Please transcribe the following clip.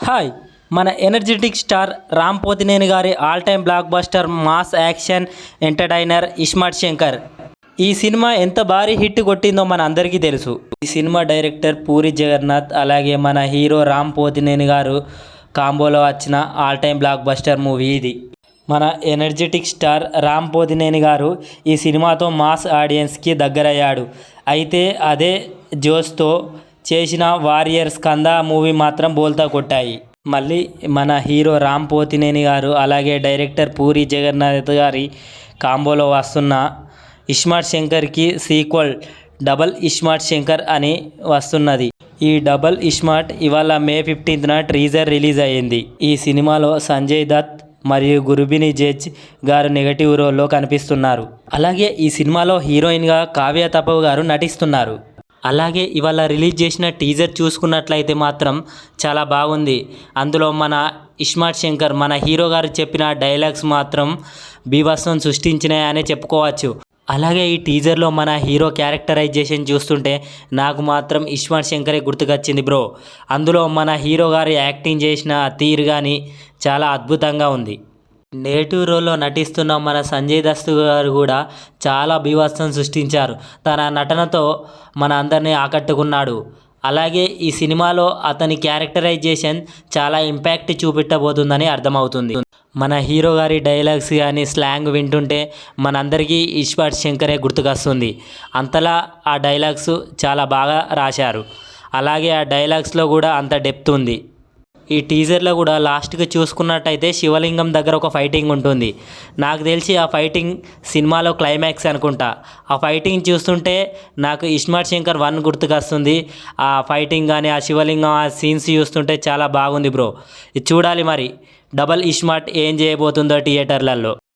Hi మన energetic star Ram Pothineni గారి all time block buster mass action entertainer iSmart Shankar. ఈ cinema ఎంత భారీ హిట్ కొట్టిందో మన అందరికీ తెలుసు. ఈ సినిమా డైరెక్టర్ పూరి జగన్నాథ్ అలాగే మన హీరో రామ్ పోతినేని గారు కాంబోలో వచ్చిన all time block buster movie ఇది. మన ఎనర్జెటిక్ స్టార్ రామ్ పోతినేని గారు ఈ సినిమాతో మాస్ ఆడియన్స్కి దగ్గరయ్యాడు. అయితే అదే జోస్తో చేసిన వారియర్స్ కంద మూవీ మాత్రం బోల్తా కొట్టాయి. మళ్ళీ మన హీరో రామ్ పోతినేని గారు అలాగే డైరెక్టర్ పూరి జగన్నాథ్ గారి కాంబోలో వస్తున్న ఇస్మార్ట్ శంకర్కి సీక్వెల్ డబల్ ఇస్మార్ట్ శంకర్ అని వస్తున్నది. ఈ డబల్ ఇస్మార్ట్ ఇవాళ మే 15న టీజర్ రిలీజ్ అయ్యింది. ఈ సినిమాలో సంజయ్ దత్ మరియు గురుబిని జడ్జ్ గారు నెగటివ్ రోల్లో కనిపిస్తున్నారు. అలాగే ఈ సినిమాలో హీరోయిన్గా కావ్య తపవ్ గారు నటిస్తున్నారు. అలాగే ఇవాళ రిలీజ్ చేసిన టీజర్ చూసుకున్నట్లయితే మాత్రం చాలా బాగుంది. అందులో మన ఇస్మార్ట్ శంకర్ మన హీరో గారు చెప్పిన డైలాగ్స్ మాత్రం బీభత్సం సృష్టించినాయనే చెప్పుకోవచ్చు. అలాగే ఈ టీజర్లో మన హీరో క్యారెక్టరైజేషన్ చూస్తుంటే నాకు మాత్రం ఇస్మార్ట్ శంకరే గుర్తుకొచ్చింది బ్రో. అందులో మన హీరో గారు యాక్టింగ్ చేసిన తీరు కానీ చాలా అద్భుతంగా ఉంది. నెగటివ్ రోల్లో నటిస్తున్న మన సంజయ్ దత్ గారు కూడా చాలా బీభత్సం సృష్టించారు. తన నటనతో మన అందరినీ ఆకట్టుకున్నాడు. అలాగే ఈ సినిమాలో అతని క్యారెక్టరైజేషన్ చాలా ఇంపాక్ట్ చూపెట్టబోతుందని అర్థమవుతుంది. మన హీరో గారి డైలాగ్స్ కానీ స్లాంగ్ వింటుంటే మనందరికీ ఇస్మార్ట్ శంకరే గుర్తుకొస్తుంది. అంతలా ఆ డైలాగ్స్ చాలా బాగా రాశారు. అలాగే ఆ డైలాగ్స్లో కూడా అంత డెప్త్ ఉంది. ఈ టీజర్లో కూడా లాస్ట్కి చూసుకున్నట్టయితే శివలింగం దగ్గర ఒక ఫైటింగ్ ఉంటుంది. నాకు తెలిసి ఆ ఫైటింగ్ సినిమాలో క్లైమాక్స్ అనుకుంటా. ఆ ఫైటింగ్ చూస్తుంటే నాకు ఇస్మార్ట్ శంకర్ 1 గుర్తుకొస్తుంది. ఆ ఫైటింగ్ కానీ ఆ శివలింగం ఆ సీన్స్ చూస్తుంటే చాలా బాగుంది బ్రో. ఇది చూడాలి మరి డబల్ ఇస్మార్ట్ ఏం చేయబోతుందో థియేటర్లలో.